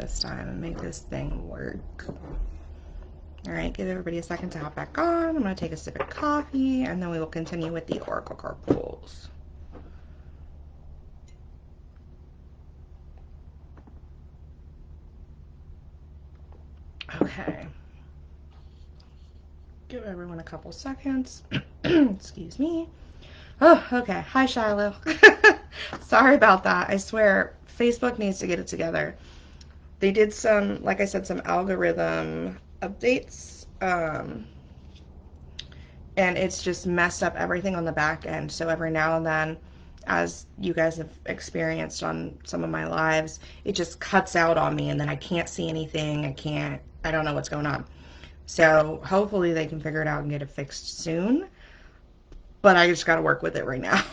this time and make this thing work. All right, give everybody a second to hop back on. I'm going to take a sip of coffee, and then we will continue with the oracle card pulls. Okay. Give everyone a couple seconds. Excuse me. Oh, okay. Hi, Shiloh. Sorry about that. I swear, Facebook needs to get it together. They did some, like I said, some algorithm updates, and it's just messed up everything on the back end. So every now and then, as you guys have experienced on some of my lives, it just cuts out on me, and then I can't see anything. I don't know what's going on. So hopefully they can figure it out and get it fixed soon. But I just got to work with it right now.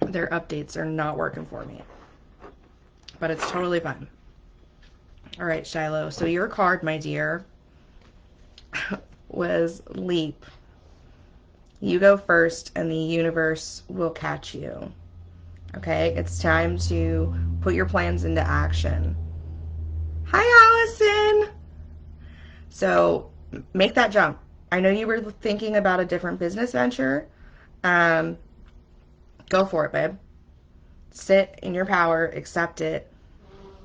Their updates are not working for me. But it's totally fine. All right, Shiloh. So your card, my dear, was leap. You go first and the universe will catch you. Okay? It's time to put your plans into action. Hi, Allison! So make that jump. I know you were thinking about a different business venture. Go for it, babe. Sit in your power, accept it,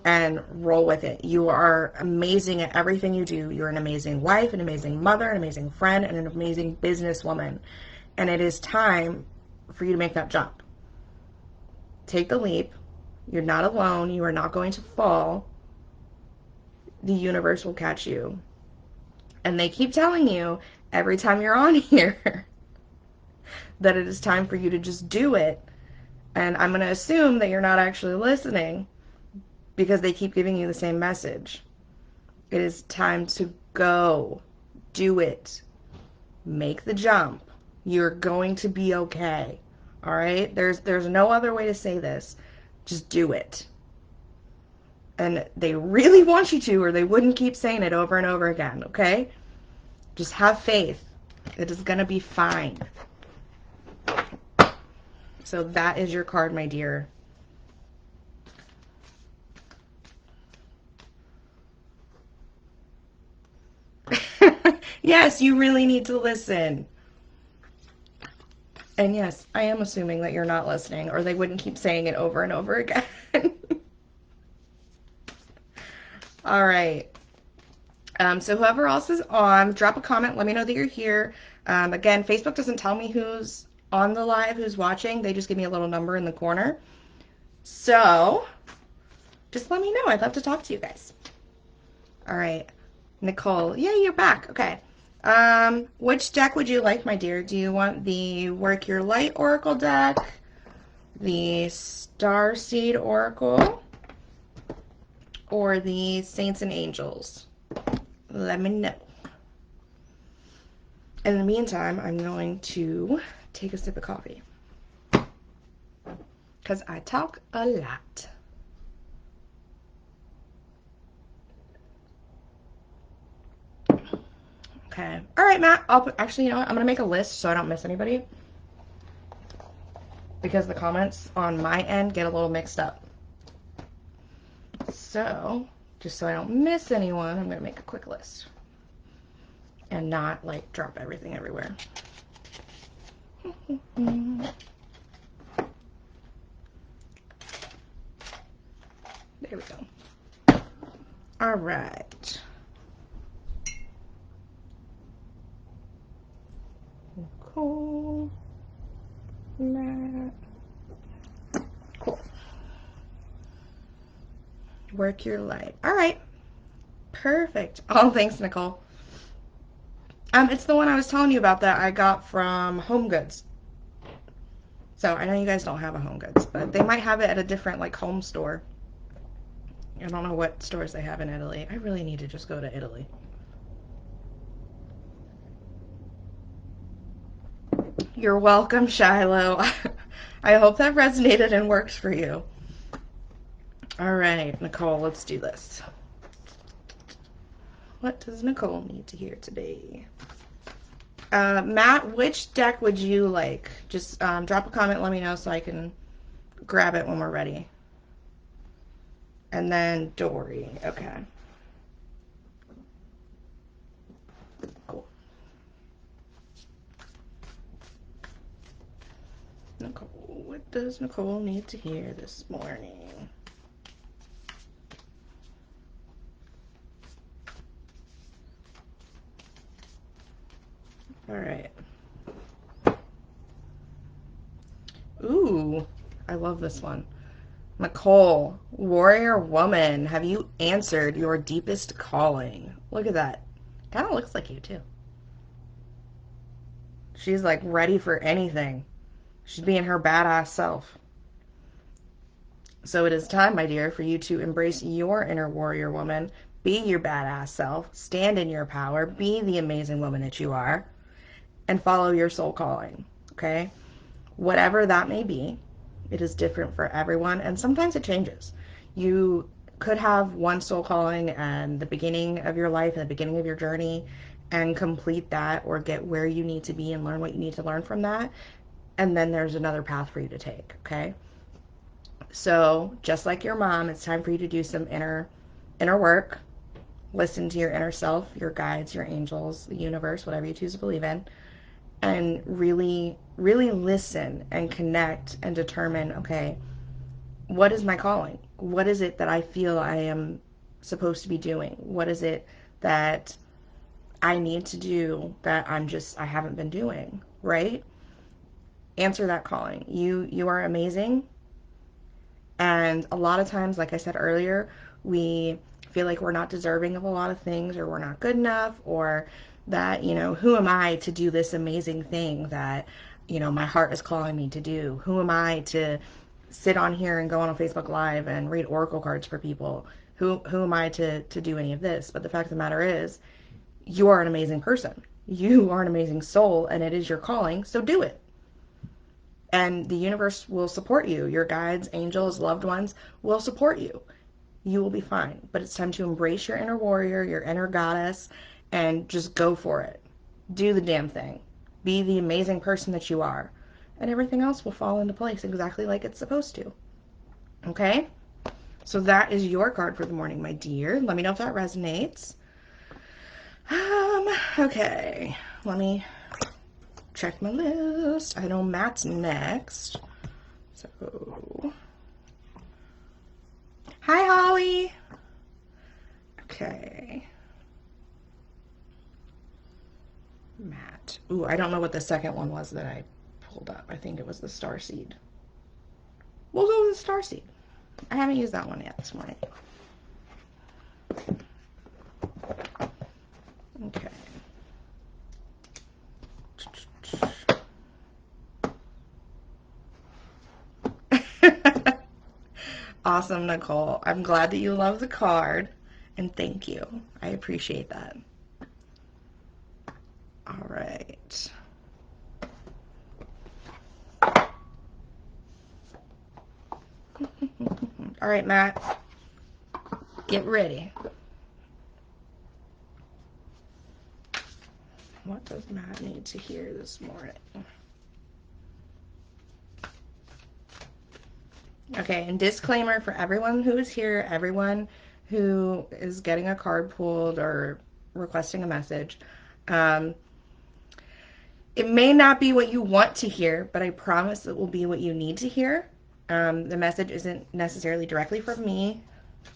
and roll with it. You are amazing at everything you do. You're an amazing wife, an amazing mother, an amazing friend, and an amazing businesswoman. And it is time for you to make that jump. Take the leap. You're not alone. You are not going to fall. The universe will catch you. And they keep telling you every time you're on here that it is time for you to just do it. And I'm going to assume that you're not actually listening because they keep giving you the same message. It is time to go. Do it. Make the jump. You're going to be okay. All right? There's no other way to say this. Just do it. And they really want you to, or they wouldn't keep saying it over and over again, okay? Just have faith. It is going to be fine. So that is your card, my dear. Yes, you really need to listen. And yes, I am assuming that you're not listening, or they wouldn't keep saying it over and over again. All right. So whoever else is on, drop a comment. Let me know that you're here. Again, Facebook doesn't tell me who's on the live, who's watching. They just give me a little number in the corner. So just let me know. I'd love to talk to you guys. All right. Nicole. Yeah, you're back. Okay. Which deck would you like, my dear? Do you want the Work Your Light Oracle deck, the Starseed Oracle, or the Saints and Angels? Let me know. In the meantime, I'm going to take a sip of coffee because I talk a lot. Okay. All right, Matt. Actually, you know what? I'm going to make a list so I don't miss anybody because the comments on my end get a little mixed up. So, just so I don't miss anyone, I'm going to make a quick list and not, like, drop everything everywhere. There we go. All right. Cool. Matt. Cool. Work your light. All right. Perfect. Oh, thanks, Nicole. It's the one I was telling you about that I got from Home Goods. So I know you guys don't have a Home Goods, but they might have it at a different, like, home store. I don't know what stores they have in Italy. I really need to just go to Italy. You're welcome, Shiloh. I hope that resonated and works for you. All right, Nicole, let's do this. What does Nicole need to hear today? Matt, which deck would you like? Just drop a comment, let me know so I can grab it when we're ready. And then Dory. Okay. Cool. Nicole. What does Nicole need to hear this morning? All right. Ooh, I love this one. Nicole, warrior woman, have you answered your deepest calling? Look at that. Kind of looks like you, too. She's like ready for anything. She's being her badass self. So it is time, my dear, for you to embrace your inner warrior woman, be your badass self, stand in your power, be the amazing woman that you are, and follow your soul calling. Okay? Whatever that may be, it is different for everyone, and sometimes it changes. You could have one soul calling and the beginning of your life and the beginning of your journey and complete that or get where you need to be and learn what you need to learn from that. And then there's another path for you to take, okay? So, just like your mom, it's time for you to do some inner work. Listen to your inner self, your guides, your angels, the universe, whatever you choose to believe in, and really, really listen and connect and determine, okay, what is my calling? What is it that I feel I am supposed to be doing? What is it that I need to do that I haven't been doing, right? Answer that calling. You are amazing. And a lot of times, like I said earlier, we feel like we're not deserving of a lot of things or we're not good enough or that, who am I to do this amazing thing that, my heart is calling me to do? Who am I to sit on here and go on a Facebook Live and read oracle cards for people? Who am I to do any of this? But the fact of the matter is, you are an amazing person. You are an amazing soul and it is your calling, so do it. And the universe will support you. Your guides, angels, loved ones will support you. You will be fine. But it's time to embrace your inner warrior, your inner goddess, and just go for it. Do the damn thing. Be the amazing person that you are. And everything else will fall into place exactly like it's supposed to. Okay? So that is your card for the morning, my dear. Let me know if that resonates. Okay. Let me check my list. I know Matt's next. So, hi, Holly. Okay. Matt. Ooh, I don't know what the second one was that I pulled up. I think it was the Starseed. We'll go with the Starseed. I haven't used that one yet this morning. Okay. Awesome, Nicole. I'm glad that you love the card, and thank you. I appreciate that. All right. All right, Matt. Get ready. What does Matt need to hear this morning? Okay, and disclaimer for everyone who is here, everyone who is getting a card pulled or requesting a message. It may not be what you want to hear, but I promise it will be what you need to hear. The message isn't necessarily directly from me.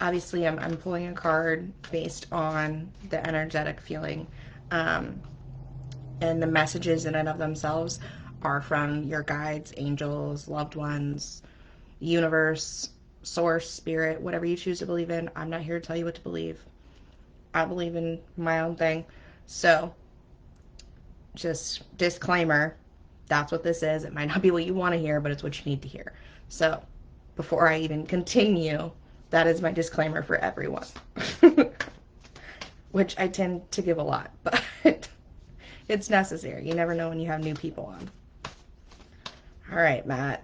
Obviously, I'm pulling a card based on the energetic feeling. And the messages in and of themselves are from your guides, angels, loved ones, universe, source, spirit, whatever you choose to believe in. I'm not here to tell you what to believe. I believe in my own thing. So, just disclaimer, that's what this is. It might not be what you want to hear, but it's what you need to hear. So, before I even continue, that is my disclaimer for everyone. Which I tend to give a lot, but it's necessary. You never know when you have new people on. All right, Matt.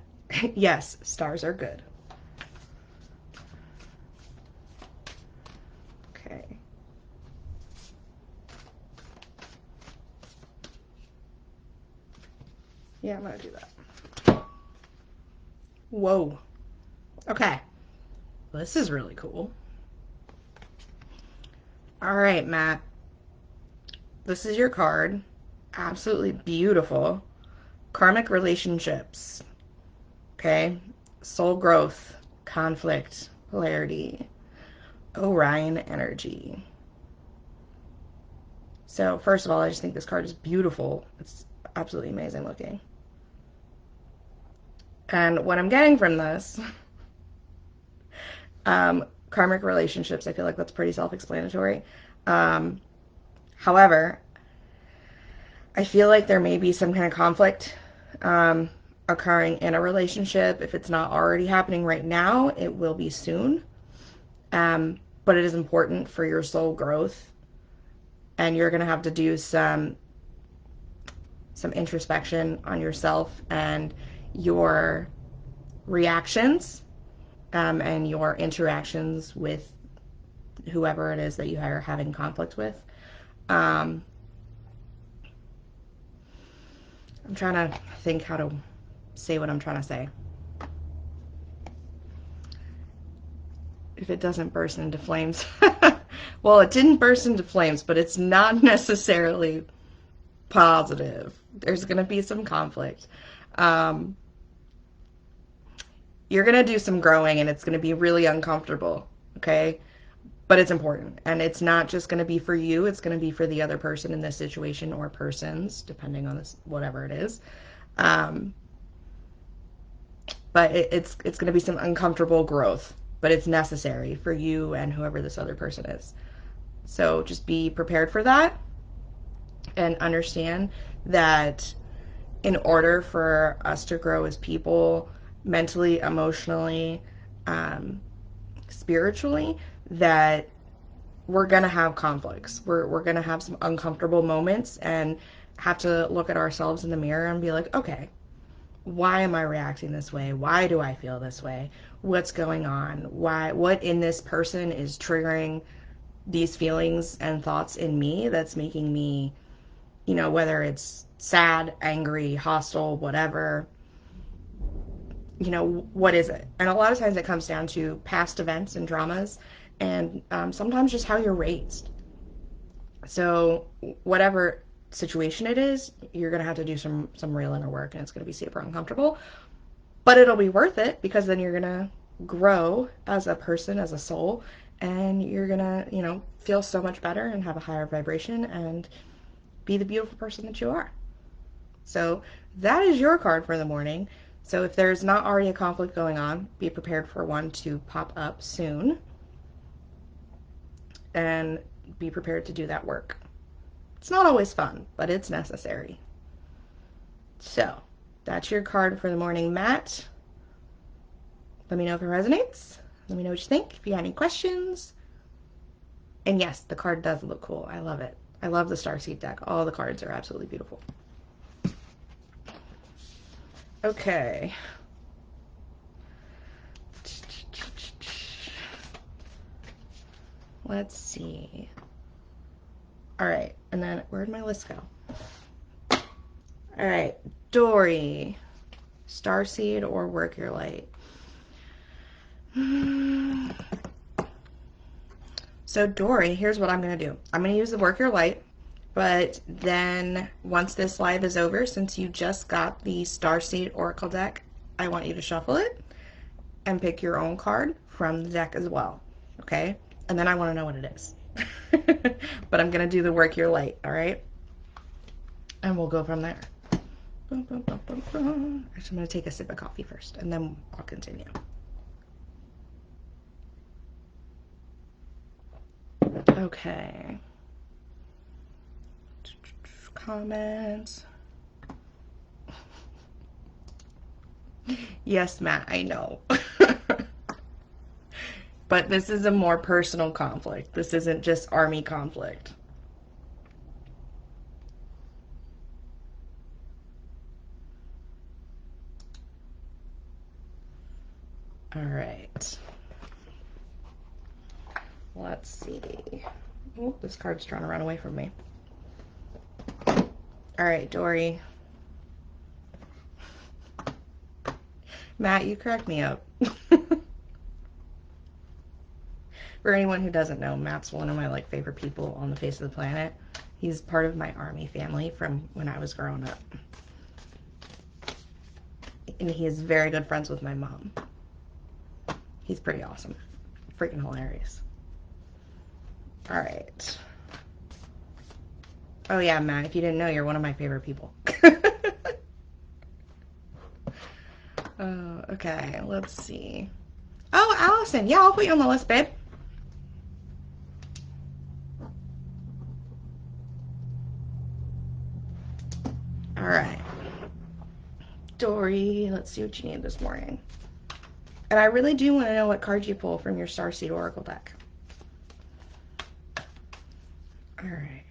Yes, stars are good. Okay. Yeah, I'm going to do that. Whoa. Okay. Well, this is really cool. All right, Matt. This is your card. Absolutely beautiful. Karmic relationships. Okay. Soul growth, conflict, polarity, Orion energy. So, first of all, I just think this card is beautiful. It's absolutely amazing looking. And what I'm getting from this, karmic relationships, I feel like that's pretty self explanatory. Um, However, I feel like there may be some kind of conflict um, occurring in a relationship. If it's not already happening right now, it will be soon. But it is important for your soul growth, and you're going to have to do some introspection on yourself and your reactions and your interactions with whoever it is that you are having conflict with. Um, I'm trying to think how to say what I'm trying to say. If it doesn't burst into flames. Well, it didn't burst into flames, but it's not necessarily positive. There's going to be some conflict. Um, you're going to do some growing and it's going to be really uncomfortable, okay? But it's important. And it's not just going to be for you, it's going to be for the other person in this situation or persons, depending on this, whatever it is. Um, but it's going to be some uncomfortable growth, but it's necessary for you and whoever this other person is. So just be prepared for that and understand that in order for us to grow as people, mentally, emotionally, um, spiritually, that we're going to have conflicts. We're going to have some uncomfortable moments and have to look at ourselves in the mirror and be like, okay, why am I reacting this way? Why do I feel this way? What's going on? What in this person is triggering these feelings and thoughts in me that's making me, whether it's sad, angry, hostile, whatever, what is it? And a lot of times it comes down to past events and dramas and sometimes just how you're raised. So whatever situation it is, you're going to have to do some real inner work and it's going to be super uncomfortable, but it'll be worth it because then you're going to grow as a person, as a soul, and you're going to, feel so much better and have a higher vibration and be the beautiful person that you are. So that is your card for the morning. So if there's not already a conflict going on, be prepared for one to pop up soon and be prepared to do that work. It's not always fun, but it's necessary. So that's your card for the morning, Matt. Let me know if it resonates. Let me know what you think. If you have any questions. And yes, the card does look cool. I love it. I love the Starseed deck. All the cards are absolutely beautiful. Okay. Let's see. All right. And then where'd my list go? All right. Dory. Starseed or Work Your Light. So Dory, here's what I'm going to do. I'm going to use the Work Your Light, but then once this live is over, since you just got the Starseed Oracle deck, I want you to shuffle it and pick your own card from the deck as well, okay? And then I want to know what it is. But I'm going to do the Work Your Light, all right? And we'll go from there. Actually, I'm going to take a sip of coffee first, and then I'll continue. Okay. Comments. Yes, Matt, I know. But this is a more personal conflict. This isn't just army conflict. All right. Let's see. Oh, this card's trying to run away from me. All right, Dory. Matt, you cracked me up. For anyone who doesn't know, Matt's one of my like favorite people on the face of the planet. He's part of my army family from when I was growing up. And he is very good friends with my mom. He's pretty awesome. Freaking hilarious. All right. Oh yeah, Matt, if you didn't know, you're one of my favorite people. Okay, let's see. Oh, Allison. Yeah, I'll put you on the list, babe. All right. Dory, let's see what you need this morning. And I really do want to know what card you pull from your Starseed Oracle deck. All right.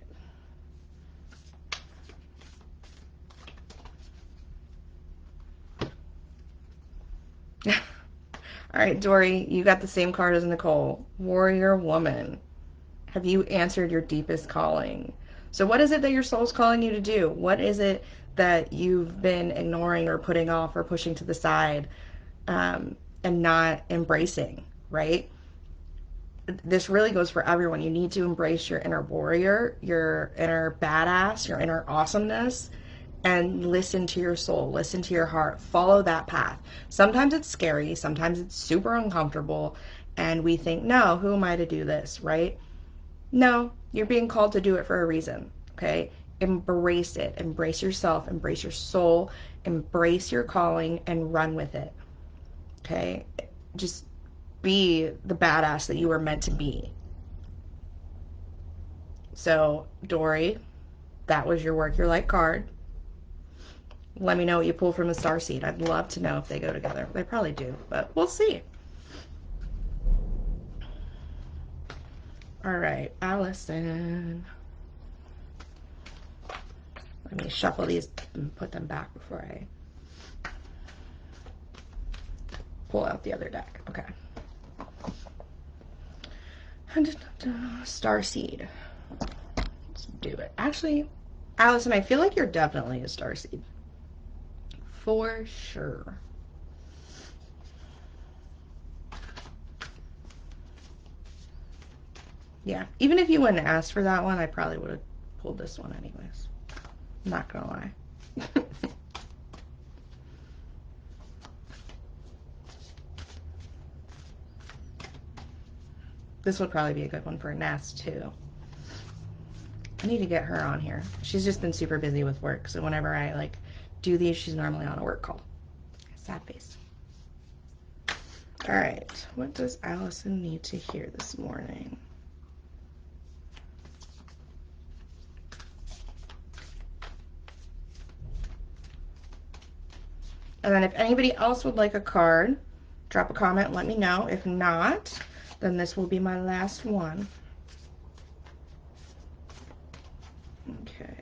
All right, Dory, you got the same card as Nicole. Warrior Woman. Have you answered your deepest calling? So what is it that your soul's calling you to do? What is it that you've been ignoring or putting off or pushing to the side, and not embracing, right? This really goes for everyone. You need to embrace your inner warrior, your inner badass, your inner awesomeness, and listen to your soul, listen to your heart, follow that path. Sometimes it's scary, sometimes it's super uncomfortable, and we think, no, who am I to do this, right? No, you're being called to do it for a reason, okay? Embrace it, embrace yourself, embrace your soul, embrace your calling, and run with it, okay? Just be the badass that you were meant to be. So, Dory, that was your work your life card. Let me know what you pull from the Starseed. I'd love to know if they go together. They probably do, but we'll see. All right, Allison. Let me shuffle these and put them back before I pull out the other deck. Okay. Starseed. Let's do it. Actually, Allison, I feel like you're definitely a Starseed. For sure. Yeah, even if you wouldn't ask for that one, I probably would have pulled this one anyways. I'm not gonna lie. This would probably be a good one for Nast too. I need to get her on here. She's just been super busy with work, so whenever I like do these, she's normally on a work call. Sad face. All right, what does Allison need to hear this morning? And then if anybody else would like a card, drop a comment, let me know. If not, then this will be my last one. Okay.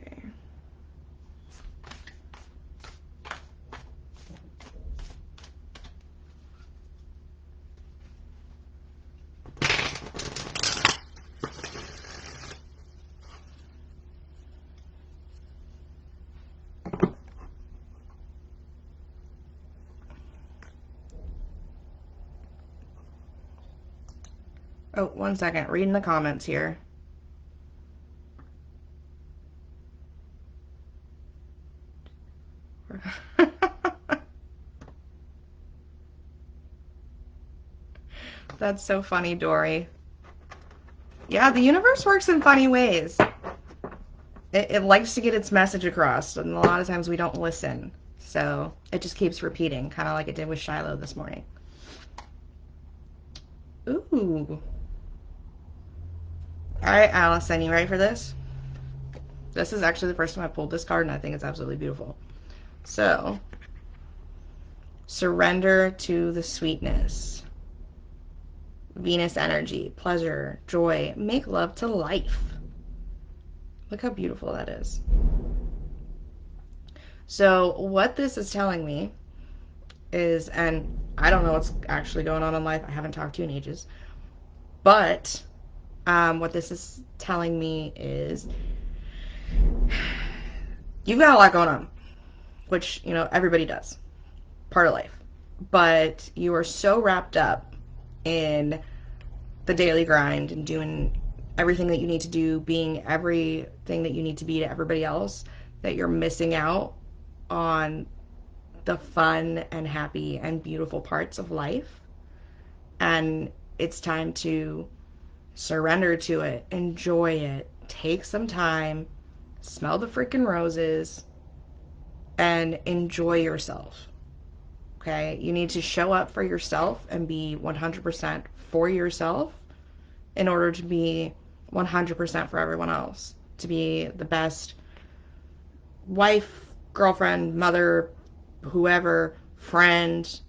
Oh, 1 second. Reading the comments here. That's so funny, Dory. Yeah, the universe works in funny ways. It likes to get its message across, and a lot of times we don't listen. So it just keeps repeating, kind of like it did with Shiloh this morning. Ooh. All right, Allison, you ready for this? This is actually the first time I pulled this card, and I think it's absolutely beautiful. So, surrender to the sweetness. Venus energy, pleasure, joy, make love to life. Look how beautiful that is. So what this is telling me is, and I don't know what's actually going on in life, I haven't talked to you in ages, but what this is telling me is you've got a lot going on, which, you know, everybody does, part of life, but you are so wrapped up in the daily grind and doing everything that you need to do, being everything that you need to be to everybody else, that you're missing out on the fun and happy and beautiful parts of life. And it's time to surrender to it, enjoy it, take some time, smell the freaking roses, and enjoy yourself. Okay? You need to show up for yourself and be 100% for yourself in order to be 100% for everyone else. To be the best wife, girlfriend, mother, whoever, friend,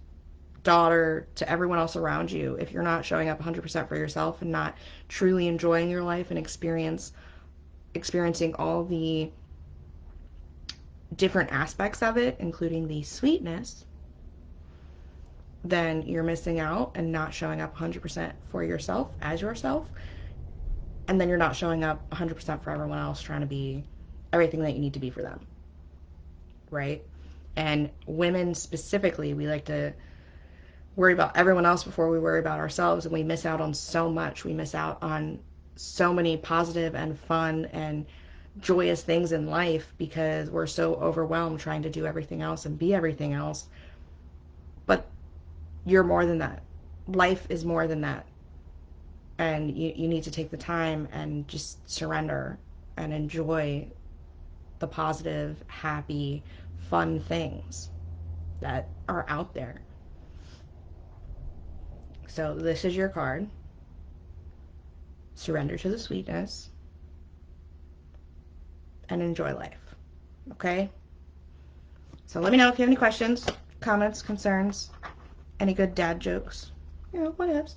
daughter to everyone else around you. If you're not showing up 100% for yourself and not truly enjoying your life and experiencing all the different aspects of it, including the sweetness, then you're missing out and not showing up 100% for yourself as yourself. And then you're not showing up 100% for everyone else, trying to be everything that you need to be for them. Right? And women specifically, we like to worry about everyone else before we worry about ourselves, and we miss out on so much. We miss out on so many positive and fun and joyous things in life because we're so overwhelmed trying to do everything else and be everything else. But you're more than that. Life is more than that. And you need to take the time and just surrender and enjoy the positive, happy, fun things that are out there. So this is your card. Surrender to the sweetness and enjoy life. Okay? So let me know if you have any questions, comments, concerns, any good dad jokes. You know, what ifs.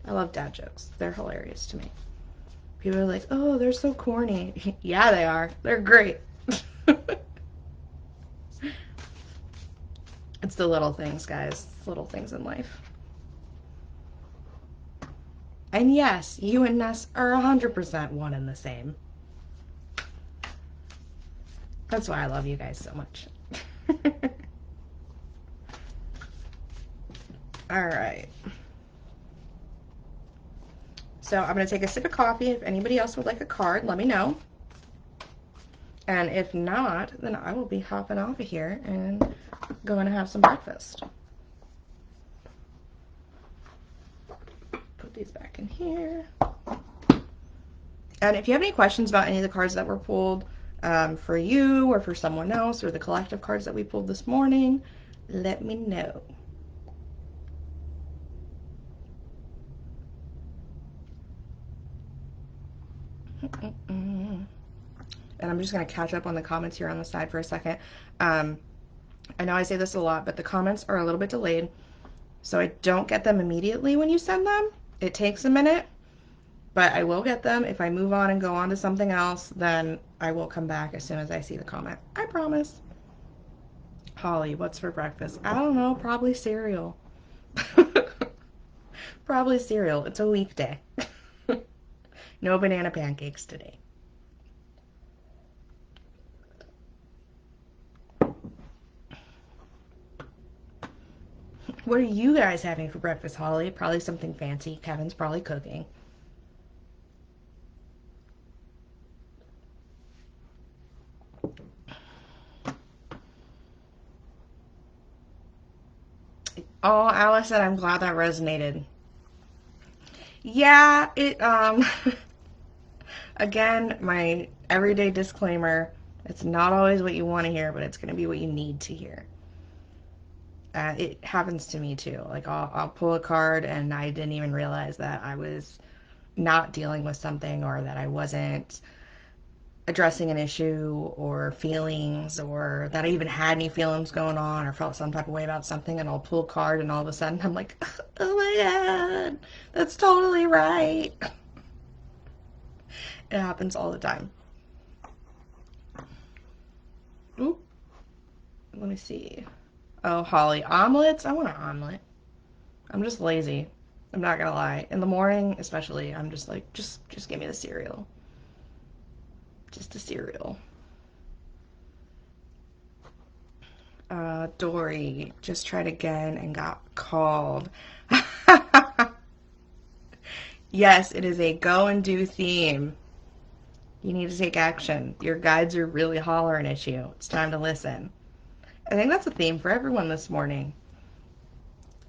I love dad jokes. They're hilarious to me. People are like, oh, they're so corny. Yeah, they are. They're great. It's the little things, guys. It's little things in life. And yes, you and Ness are 100% one and the same. That's why I love you guys so much. All right. So I'm going to take a sip of coffee. If anybody else would like a card, let me know. And if not, then I will be hopping off of here and going to have some breakfast. Put these back in here. And if you have any questions about any of the cards that were pulled for you or for someone else, or the collective cards that we pulled this morning, let me know. And I'm just going to catch up on the comments here on the side for a second. I know I say this a lot, but the comments are a little bit delayed, so I don't get them immediately when you send them. It takes a minute, but I will get them. If I move on and go on to something else, then I will come back as soon as I see the comment. I promise. Holly, what's for breakfast? I don't know, probably cereal. Probably cereal. It's a weekday. No banana pancakes today. What are you guys having for breakfast, Holly? Probably something fancy. Kevin's probably cooking. Oh, Allison, I'm glad that resonated. Yeah, again, my everyday disclaimer, it's not always what you want to hear, but it's going to be what you need to hear. It happens to me too. Like I'll pull a card and I didn't even realize that I was not dealing with something, or that I wasn't addressing an issue or feelings, or that I even had any feelings going on or felt some type of way about something, and I'll pull a card and all of a sudden I'm like, oh my god, that's totally right. It happens all the time. Oop. Let me see. Oh, Holly, omelets? I want an omelet. I'm just lazy. I'm not gonna lie. In the morning, especially, I'm just like, just give me the cereal. Just a cereal. Dory just tried again and got called. Yes, it is a go and do theme. You need to take action. Your guides are really hollering at you. It's time to listen. I think that's a theme for everyone this morning.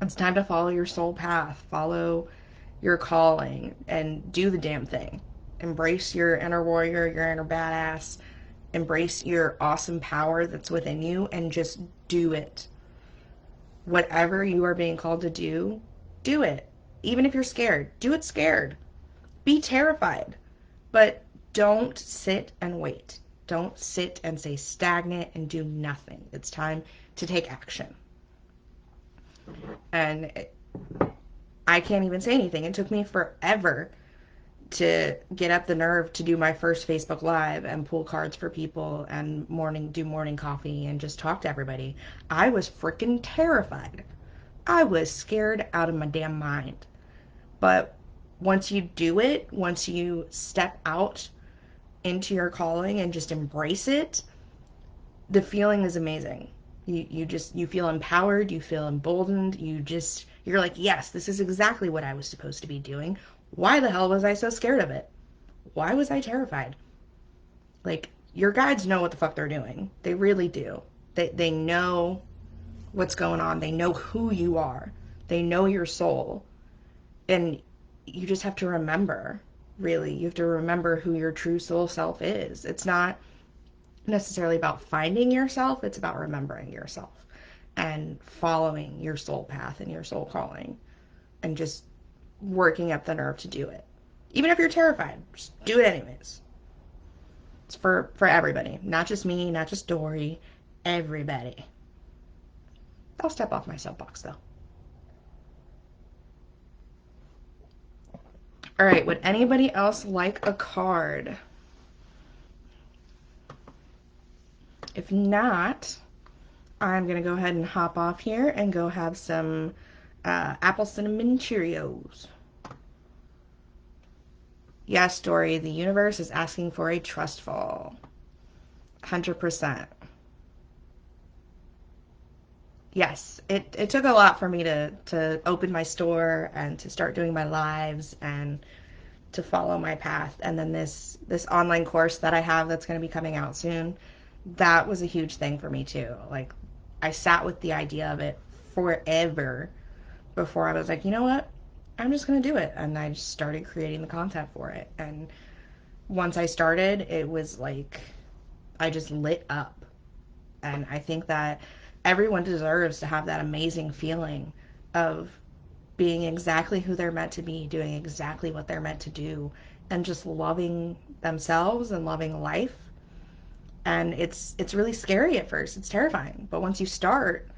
It's time to follow your soul path, follow your calling, and do the damn thing. Embrace your inner warrior, your inner badass. Embrace your awesome power that's within you and just do it. Whatever you are being called to do it. Even if you're scared, do it scared. Be terrified, but don't sit and wait. Don't sit and stay stagnant and do nothing. It's time to take action. And I can't even say anything. It took me forever to get up the nerve to do my first Facebook Live and pull cards for people and do morning coffee and just talk to everybody. I was freaking terrified. I was scared out of my damn mind. But once you do it, once you step out into your calling and just embrace it, the feeling is amazing. You feel empowered, you feel emboldened, you're like, yes, this is exactly what I was supposed to be doing. Why the hell was I so scared of it? Why was I terrified? Like, your guides know what the fuck they're doing. They really do. They know what's going on. They know who you are. They know your soul. And you just have to remember, really. You have to remember who your true soul self is. It's not necessarily about finding yourself, it's about remembering yourself and following your soul path and your soul calling and just working up the nerve to do it. Even if you're terrified, just do it anyways. It's for everybody, not just me, not just Dory, everybody. I'll step off my soapbox though. All right, would anybody else like a card? If not, I'm going to go ahead and hop off here and go have some apple cinnamon Cheerios. Yes, Dory, the universe is asking for a trust fall. 100%. Yes, it took a lot for me to open my store and to start doing my lives and to follow my path. And then this online course that I have that's going to be coming out soon, that was a huge thing for me too. Like, I sat with the idea of it forever before I was like, you know what? I'm just going to do it. And I just started creating the content for it. And once I started, it was like I just lit up. And I think that everyone deserves to have that amazing feeling of being exactly who they're meant to be, doing exactly what they're meant to do, and just loving themselves and loving life. And it's really scary at first. It's terrifying. But once you start,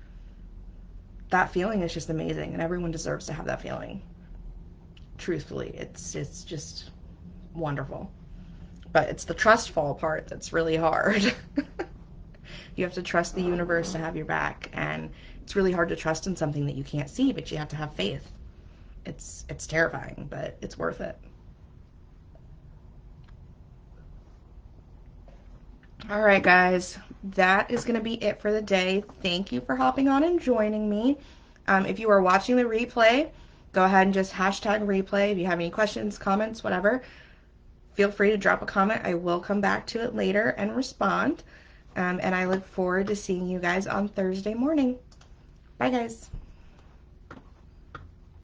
that feeling is just amazing, and everyone deserves to have that feeling. Truthfully, it's just wonderful. But it's the trust fall part that's really hard. You have to trust the universe to have your back, and it's really hard to trust in something that you can't see, but you have to have faith. It's terrifying, but it's worth it. All right, guys, that is going to be it for the day. Thank you for hopping on and joining me. If you are watching the replay, go ahead and just hashtag replay. If you have any questions, comments, whatever, feel free to drop a comment. I will come back to it later and respond. And I look forward to seeing you guys on Thursday morning. Bye, guys.